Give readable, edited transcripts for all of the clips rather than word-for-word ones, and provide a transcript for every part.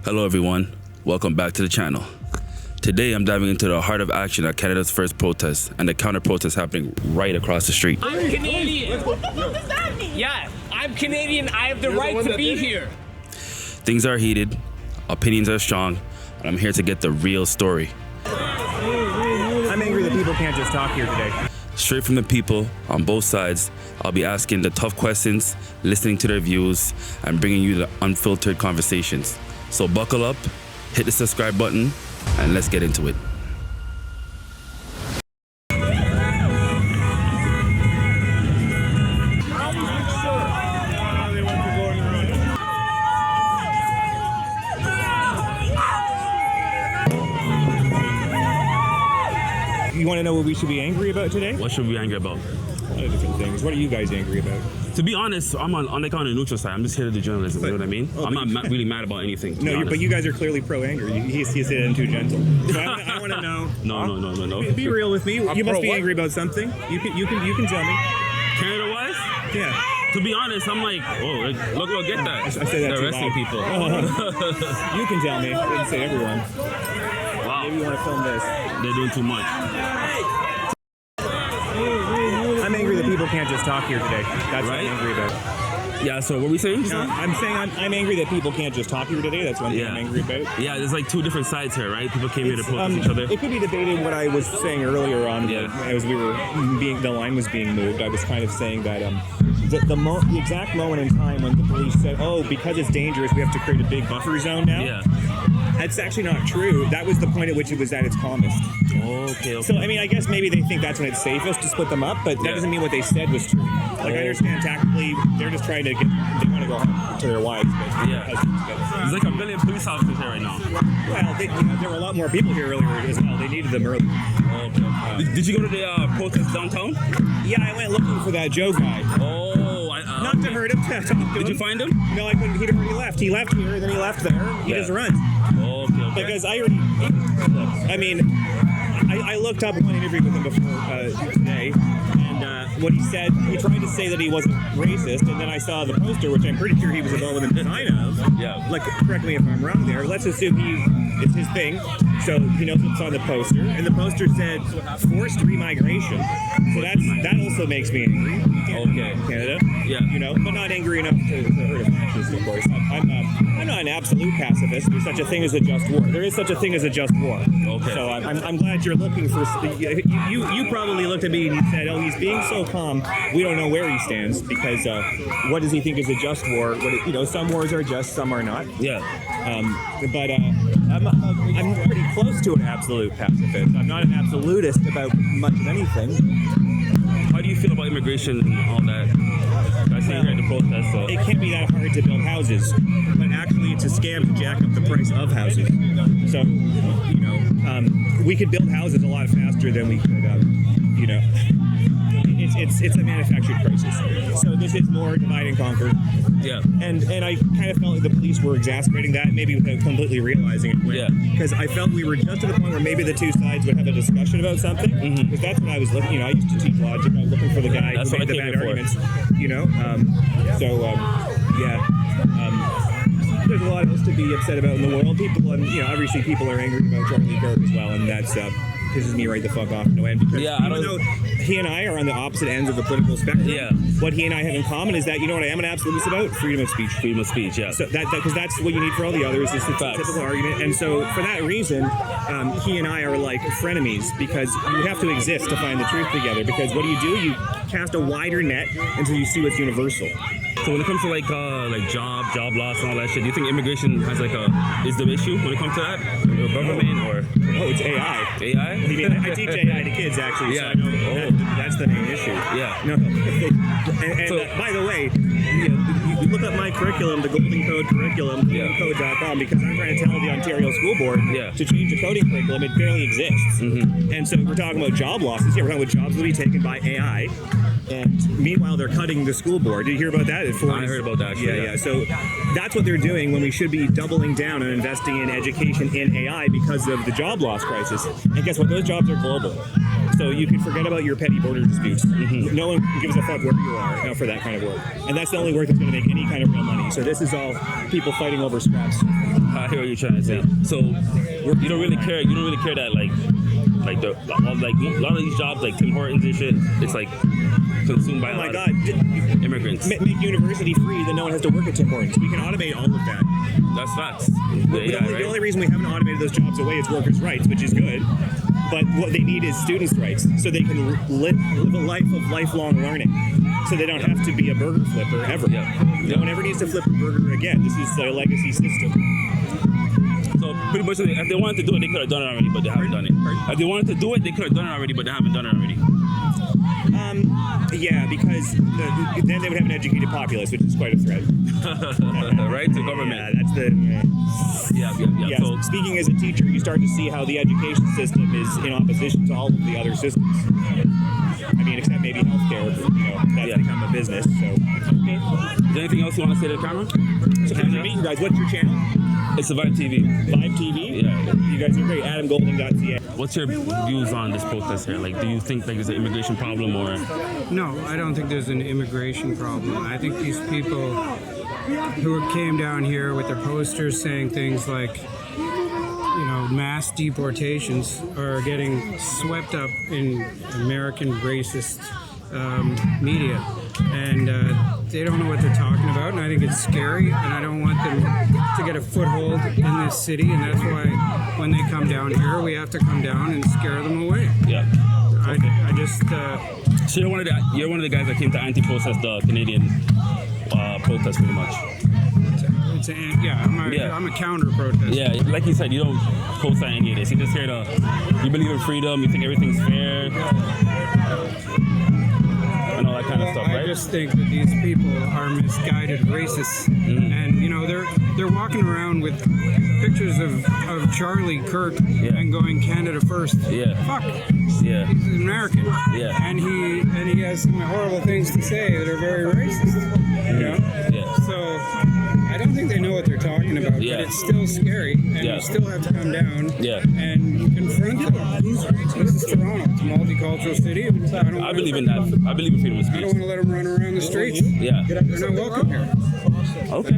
Hello everyone, welcome back to the channel. Today I'm diving into the heart of action at Canada's first protest and the counter-protest happening right across the street. I'm Canadian! What the fuck does that mean? Yeah, I'm Canadian, I have the right to be here. Things are heated, opinions are strong, and I'm here to get the real story. I'm angry that people can't just talk here today. Straight from the people on both sides, I'll be asking the tough questions, listening to their views, and bringing you the unfiltered conversations. So buckle up, hit the subscribe button, and let's get into it. You want to know what we should be angry about today? What should we be angry about? A lot of different things. What are you guys angry about? To be honest, I'm on the neutral side. I'm just here to do journalism, you know what I mean? I'm not really mad about anything. No, but you guys are clearly pro-anger. He said it too gentle. So I want to know. No. Be real with me. You must be angry about something. You can tell me. Canada-wise? Yeah. To be honest, I'm like, oh, look, get that. I say that They're too arresting loud. people. You can tell me. I didn't say everyone. Wow, Maybe you want to film this. they're doing too much. I'm angry that people can't just talk here today. That's what I'm angry about. Yeah, so what are we saying? I'm saying I'm angry that people can't just talk here today. That's one thing I'm angry about. Yeah, there's like two different sides here, right? People came here to protest each other. It could be debating what I was saying earlier on. As the line was being moved, I was kind of saying that the exact moment in time when the police said, "Oh, because it's dangerous, we have to create a big buffer zone now." Yeah. That's actually not true. That was the point at which it was at its calmest. Okay. So, I mean, I guess maybe they think that's when it's safest to split them up, but that doesn't mean what they said was true. Like, I understand tactically, they're just trying to they want to go home to their wives. But There's like a million police officers here right now. Well, there were a lot more people here earlier as well. They needed them earlier. Did you go to the protest downtown? Yeah, I went looking for that Joe guy. Not to hurt him, to talk to him. Did you find him? No, I couldn't. He'd already left. He left here, then he left there. He just runs. Okay. Because I looked up one interview with him before today, and what he said, he tried to say that he wasn't racist, and then I saw the poster, which I'm pretty sure he was involved in the design of. Yeah. Like, correct me if I'm wrong there. Let's assume it's his thing, so he knows what's on the poster, and the poster said forced remigration. So that also makes me angry. Okay. Canada. Yeah. But not angry enough to hurt a fascist, of course. I'm not an absolute pacifist. There's such a thing as a just war. There is such a thing as a just war. Okay. So I'm glad you're looking for. You probably looked at me and you said, "Oh, he's being so calm. We don't know where he stands because what does he think is a just war? Some wars are just, some are not." Yeah. But I'm pretty close to an absolute pacifist. I'm not an absolutist about much of anything. How do you feel about immigration and all that? I say you're at the protest, so. It can't be that hard to build houses, but actually it's a scam to jack up the price of houses. So, we could build houses a lot faster than we could, It's a manufactured crisis. So this is more divide and conquer. Yeah. And I kind of felt like the police were exacerbating that, maybe without completely realizing it. Yeah. Because I felt we were just to the point where maybe the two sides would have a discussion about something. Because that's what I was looking. I used to teach logic. I was looking for the guy who made the bad arguments. There's a lot else to be upset about in the world. People, obviously people are angry about Charlie Kirk as well, and that's pisses me right the fuck off no end. Because even though he and I are on the opposite ends of the political spectrum, what he and I have in common is that, you know what I am an absolutist about? Freedom of speech. Freedom of speech, yeah. So because that's what you need for all the others. It's a typical argument. And so for that reason, he and I are like frenemies, because you have to exist to find the truth together. Because what do? You cast a wider net until you see what's universal. So when it comes to job loss and all that shit, do you think immigration is the issue when it comes to that? Or government or? Oh, it's AI. AI? I teach AI to kids actually, so I know that's the main issue. Yeah. No. And by the way, you look up my curriculum, the Golden Code curriculum, goldencode.com, because I'm trying to tell the Ontario School Board to change the coding curriculum. It barely exists. And so we're talking about job losses. Yeah, we're talking about jobs will be taken by AI. And meanwhile, they're cutting the school board. Did you hear about that? I heard about that, actually. Yeah. So that's what they're doing when we should be doubling down on investing in education in AI because of the job loss crisis. And guess what? Those jobs are global. So you can forget about your petty border disputes. No one gives a fuck where you are for that kind of work. And that's the only work that's going to make any kind of real money. So this is all people fighting over scraps. I hear what you're trying to say. So you don't really care. You don't really care that like a lot of these jobs like Tim Hortons and shit. It's like consumed by a lot of immigrants. Make university free, then no one has to work at Tim Hortons. We can automate all of that. That's facts. The only reason we haven't automated those jobs away is workers' rights, which is good. But what they need is students' rights, so they can live a life of lifelong learning. So they don't have to be a burger flipper ever. No one ever needs to flip a burger again. This is a legacy system. So pretty much, if they wanted to do it, they could have done it already, but they haven't done it. If they wanted to do it, they could have done it already, but they haven't done it already. Yeah, because then they would have an educated populace, which is quite a threat. Right? To government. Yeah, that's the... Yeah. So, speaking as a teacher, you start to see how the education system is in opposition to all of the other systems. I mean, except maybe healthcare, that's become a business. So, okay. Is there anything else you want to say to the camera? So, can I meet you guys? What's your channel? It's a Vibe TV. Vibe TV? Yeah. You guys are great. AdamGolding.ca. What's your views on this protest here? Like, do you think like there's an immigration problem or? No, I don't think there's an immigration problem. I think these people who came down here with their posters saying things like, mass deportations are getting swept up in American racist media. And they don't know what they're talking about, and I think it's scary, and I don't want them to get a foothold in this city, and that's why when they come down here, we have to come down and scare them away. Yeah. Okay. I just... So you're one of the guys that came to anti-protest the Canadian protest pretty much. I'm a counter-protest. Yeah, like you said, you don't co-sign any of this. You're just here to, you believe in freedom, you think everything's fair, and all that kind of stuff, right? I just think that these people are misguided racists, and they're walking around with pictures of Charlie Kirk and going Canada first. Yeah. Fuck. Yeah. He's an American. Yeah. And he has some horrible things to say that are very racist. Yeah. So I don't think they know what they're talking about, but it's still scary, and you still have to come down and confront them. This is Toronto. It's a multicultural city. I believe in that. I believe in freedom of speech. I don't want to let them run around the streets. Yeah. They're not welcome here. Okay.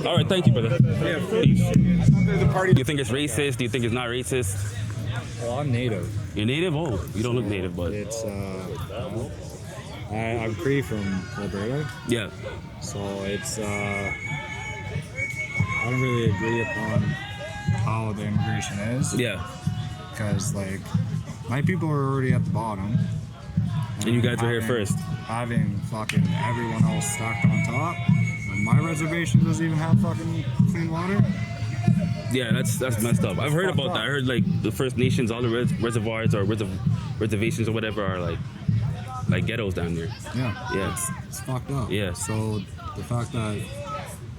All right, thank you, brother. Yeah, Peace. Do you think it's racist? Do you think it's not racist? Well, I'm native. You're native? Oh, you don't look native, but... It's, I'm Cree from Alberta. Yeah. So it's, I don't really agree upon how the immigration is. Yeah. Because, my people are already at the bottom. And you guys were here first. Having fucking everyone else stacked on top. And my reservation doesn't even have fucking clean water. Yeah, that's messed up. I've heard about that. I heard the First Nations, all the reservoirs or reservations or whatever are like ghettos down there. Yeah. It's fucked up. Yeah. So the fact that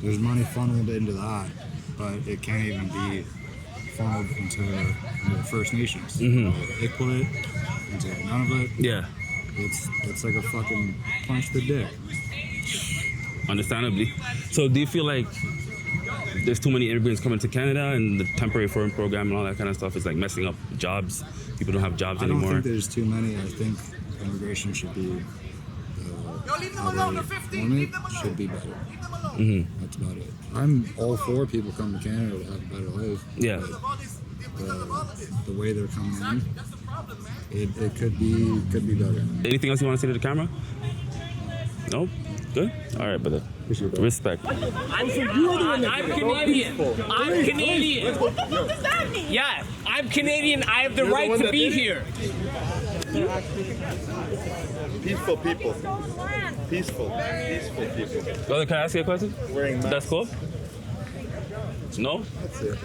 there's money funneled into that, but it can't even be funneled into the First Nations. They put it into none of it. Yeah. It's like a fucking punch to the dick. Understandably. So do you feel like there's too many immigrants coming to Canada and the temporary foreign program and all that kind of stuff is messing up jobs? People don't have jobs anymore. I don't think there's too many. I think immigration should be should be better. That's about it. I'm all for people coming to Canada to have a better life. Yeah. The way they're coming in, it could be better. Anything else you want to say to the camera? No? Good? All right, brother. Respect. I'm Canadian. I'm Canadian. What the fuck does that mean? Yeah, I'm Canadian. I have the right to be here. Peaceful people. Peaceful people. Brother, can I ask you a question? Wearing masks. That's cool? No? That's it.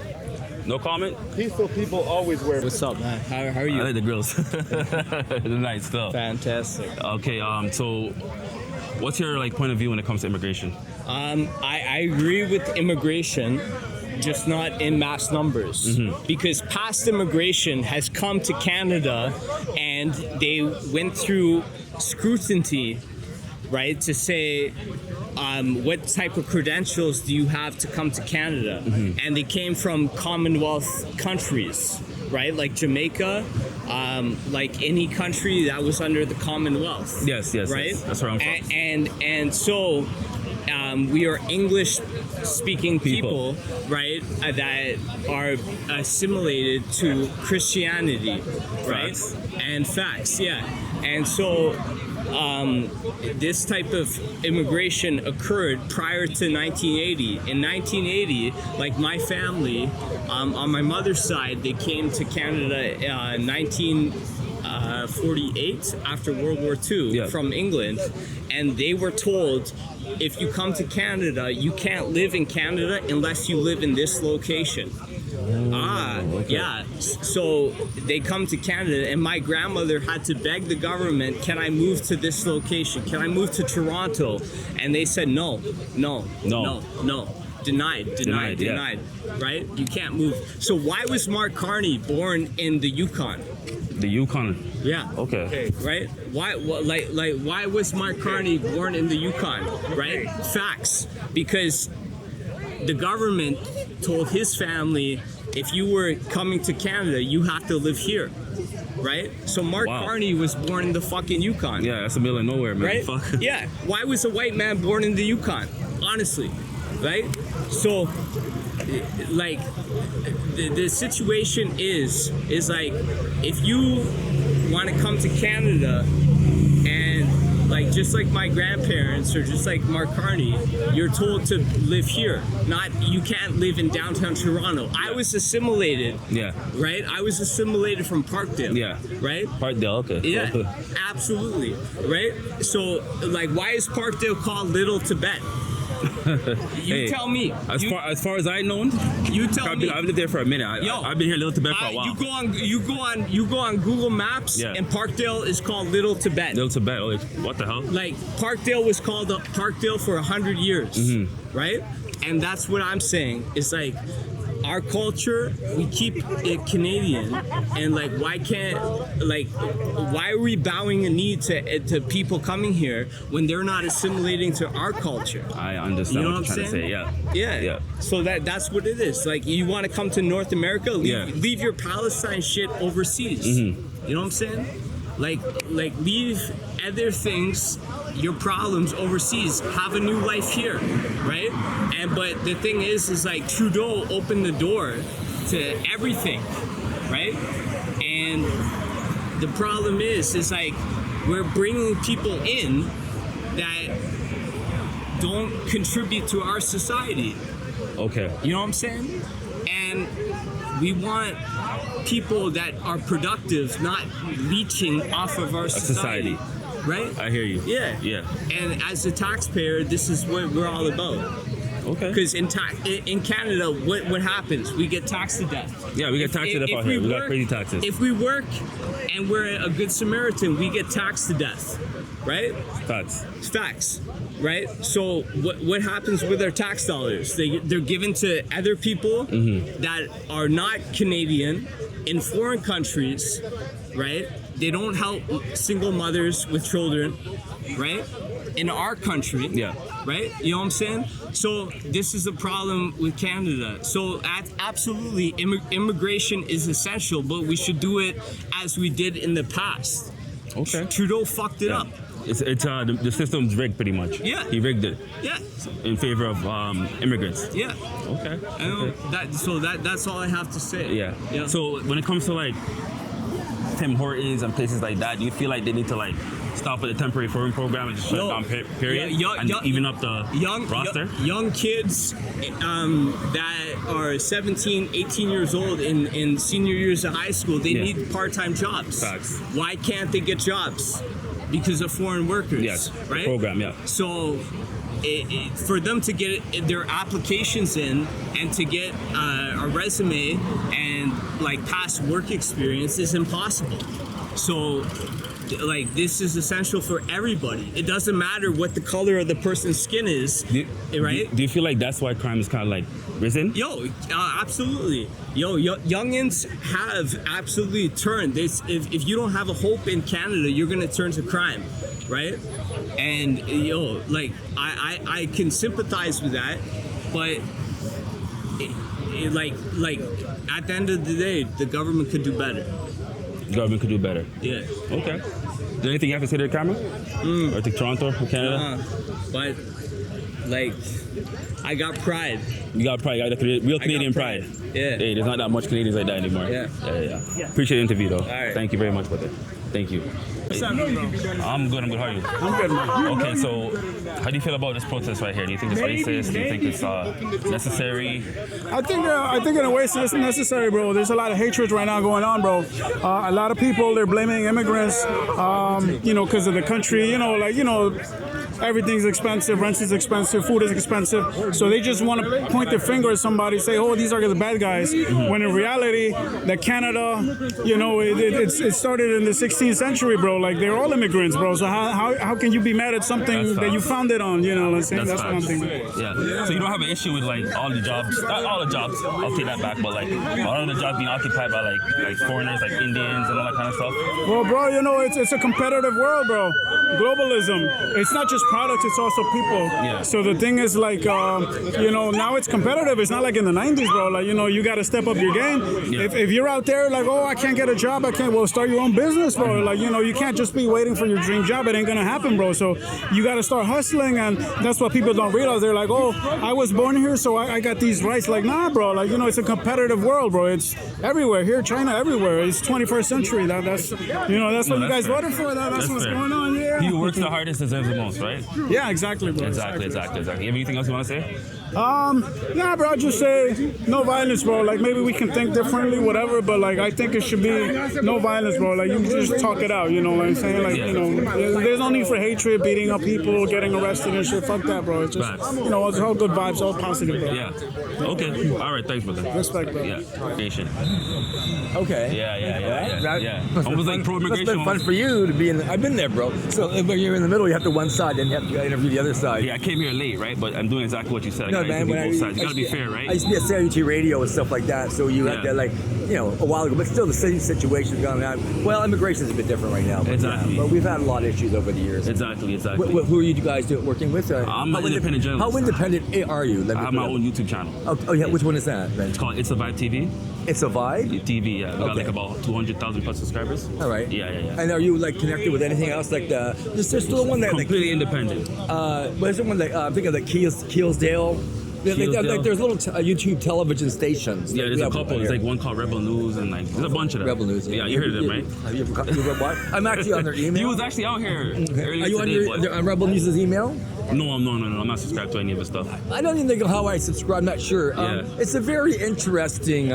No comment? Peaceful people always wear. What's up, man? How are you? I like the grills. They're nice stuff. Fantastic. Okay, so what's your point of view when it comes to immigration? I agree with immigration, just not in mass numbers. Because past immigration has come to Canada and they went through scrutiny, right, to say what type of credentials do you have to come to Canada? And they came from Commonwealth countries, right, like Jamaica, like any country that was under the Commonwealth. Yes, right. Yes. That's where I'm from. And so we are English-speaking people, right, that are assimilated to Christianity, right, Facts. and facts, yeah, and so. This type of immigration occurred prior to 1980. In 1980, like my family, on my mother's side, they came to Canada in 1948 after World War II from England, and they were told, if you come to Canada, you can't live in Canada unless you live in this location. Yeah. So they come to Canada, and my grandmother had to beg the government, can I move to this location? Can I move to Toronto? And they said, no. Denied. Right? You can't move. So why was Mark Carney born in the Yukon? The Yukon. Yeah. Okay. Right? Why was Mark Carney born in the Yukon? Right? Facts. Because the government told his family, if you were coming to Canada, you have to live here, right? So Mark Carney was born in the fucking Yukon. Yeah, that's the middle of nowhere, man. Right? Fuck. Yeah. Why was a white man born in the Yukon? Honestly, right? So, like, the situation is like, if you want to come to Canada and like just like my grandparents or just like Mark Carney, you're told to live here. Not, you can't live in downtown Toronto. I was assimilated. Yeah. Right? I was assimilated from Parkdale. Yeah. Right? Parkdale, okay. Yeah, absolutely. Right? So, like, why is Parkdale called Little Tibet? You tell me. As far as I know, you tell me. I've lived there for a minute. I've been here Little Tibet for a while. You go on Google Maps, and Parkdale is called Little Tibet. Little Tibet. Oh, what the hell? Like, Parkdale was called Parkdale for 100 years, right? And that's what I'm saying. It's like, our culture, we keep it Canadian, and like, why are we bowing a knee to people coming here when they're not assimilating to our culture? I understand what you're trying to say. Yeah. So that's what it is. Like, you want to come to North America, leave your Palestine shit overseas. You know what I'm saying? Like leave other things, your problems overseas. Have a new life here, right? But the thing is like, Trudeau opened the door to everything, right? And the problem is like, we're bringing people in that don't contribute to our society. Okay. You know what I'm saying? And we want people that are productive, not leeching off of our society. Right? I hear you. Yeah. And as a taxpayer, this is what we're all about. Okay. Because in Canada, what happens? We get taxed to death. Yeah, we get taxed to death out here. We got crazy taxes. If we work and we're a good Samaritan, we get taxed to death. Right? Facts. Right? So what happens with our tax dollars? They're given to other people that are not Canadian in foreign countries, right? They don't help single mothers with children, right? In our country, right? You know what I'm saying? So this is the problem with Canada. So absolutely, immigration is essential, but we should do it as we did in the past. Okay. Trudeau fucked it up. It's the system's rigged pretty much. Yeah. He rigged it. Yeah. In favor of immigrants. Yeah. Okay. That's all I have to say. Yeah. So when it comes to like Tim Hortons and places like that, do you feel like they need to like stop with the temporary foreign program and just shut down period and even up the roster? Young kids that are 17, 18 years old in senior years of high school, they need part-time jobs. Facts. Why can't they get jobs? Because of foreign workers. Yes. Right? Program. So for them to get their applications in and to get a resume and like past work experience is impossible. So like, this is essential for everybody. It doesn't matter what the color of the person's skin is, right? Do you feel like that's why crime is kind of like risen? Absolutely. Youngins have absolutely turned. If you don't have a hope in Canada, you're gonna turn to crime, right? And like, I can sympathize with that, but like at the end of the day, the government could do better. Government could do better. Yeah. Okay. Is there anything you have to say to the camera? Or to Toronto or Canada? But, like, I got pride. You got pride. You got the real Canadian pride. Yeah. Hey, there's not that much Canadians like that anymore. Yeah. Yeah. Appreciate the interview, though. All right. Thank you very much, brother. Thank you. I'm good. How are you? I'm good, man. Okay, so how do you feel about this protest right here? Do you think it's racist? Do you think it's necessary? I think in a way it's necessary, bro. There's a lot of hatred right now going on, bro. A lot of people, they're blaming immigrants, because of the country, everything's expensive, rent is expensive, food is expensive. So they just want to point their finger at somebody, say, oh, these are the bad guys. When in reality, that Canada, it started in the 16th century, bro. Like, they're all immigrants, bro. So how can you be mad at something that you founded on? You know what I'm saying? That's what I'm thinking. Yeah. So you don't have an issue with like all the jobs, not all the jobs, I'll take that back, but like all of the jobs being occupied by like foreigners, like Indians and all that kind of stuff? Well, bro, it's a competitive world, bro. Globalism. It's not just products, it's also people. Yeah. So the thing is, like, now it's competitive. It's not like in the 90s, bro. Like, you got to step up your game. Yeah. If you're out there like, oh, I can't get a job, well, start your own business, bro. Like, you can't just be waiting for your dream job. It ain't gonna happen, bro. So you got to start hustling, and that's what people don't realize. They're like, oh, I was born here, so I got these rights. Like, nah, bro. Like, it's a competitive world, bro. It's everywhere. Here, China, everywhere. It's 21st century. That's what you guys voted for. That's what's fair. going on. Yeah. He who works the hardest deserves the most, right? Yeah, exactly, bro. Exactly. You have anything else you want to say? Nah, bro, I'll just say no violence, bro. Like, maybe we can think differently, whatever, but like, I think it should be no violence, bro. Like, you just talk it out, you know what I'm saying? Like, there's no need for hatred, beating up people, getting arrested and shit. Fuck that, bro. It's just, it's all good vibes, all positive, bro. Yeah. Okay. All right. Thanks, brother. Respect, bro. Yeah. Nation. Okay. Yeah. Almost like pro-immigration. It's been fun for you to be in. I've been there, bro. So when you're in the middle, you have to one side, then you have to interview the other side. Yeah, I came here late, right? But I'm doing exactly what you said. No, man. Both sides. You gotta be fair, right? I used to be at CRUT radio and stuff like that. So you had to, like, a while ago, but still the same situation going on. Well, immigration's a bit different right now. But Exactly. but we've had a lot of issues over the years. Exactly. Who are you guys working with? I'm an independent journalist. How independent are you? I have my own YouTube channel. Oh yeah, which one is that? Then? It's called It's a Vibe TV. It's a Vibe? TV, yeah. We got like about 200,000 plus subscriers. All right. Yeah. And are you like connected with anything else? Like there's still one that completely independent. What is the one that I'm thinking of, like Keelsdale? Like there's little YouTube television stations. Yeah, there's a couple. There's like one called Rebel News, and like there's a bunch of them. Rebel News. Yeah, you heard of them, right? Have you ever what? I'm actually on their email. He was actually out here earlier Are you today, on Rebel News' email? No. I'm not subscribed to any of the stuff. I don't even think of how I subscribe. I'm not sure. It's a very interesting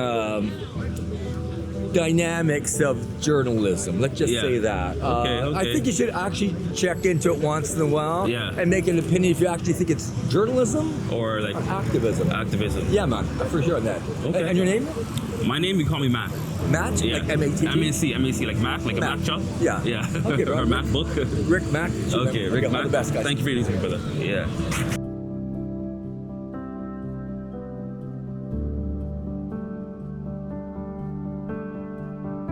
dynamics of journalism. Let's just say that. Okay. I think you should actually check into it once in a while and make an opinion if you actually think it's journalism or like activism. Activism. Yeah, man. For sure on that. Okay. And your name? My name, you call me Mac. Matt? Yeah. Like M-A-T? M-A-C, like Mac, like Mac. a Mac chop? Yeah. Okay, bro. Or Mac book. Rick Mac. Okay, Rick Mac. Mac. The best guy. Thank you for your listening, brother. Yeah.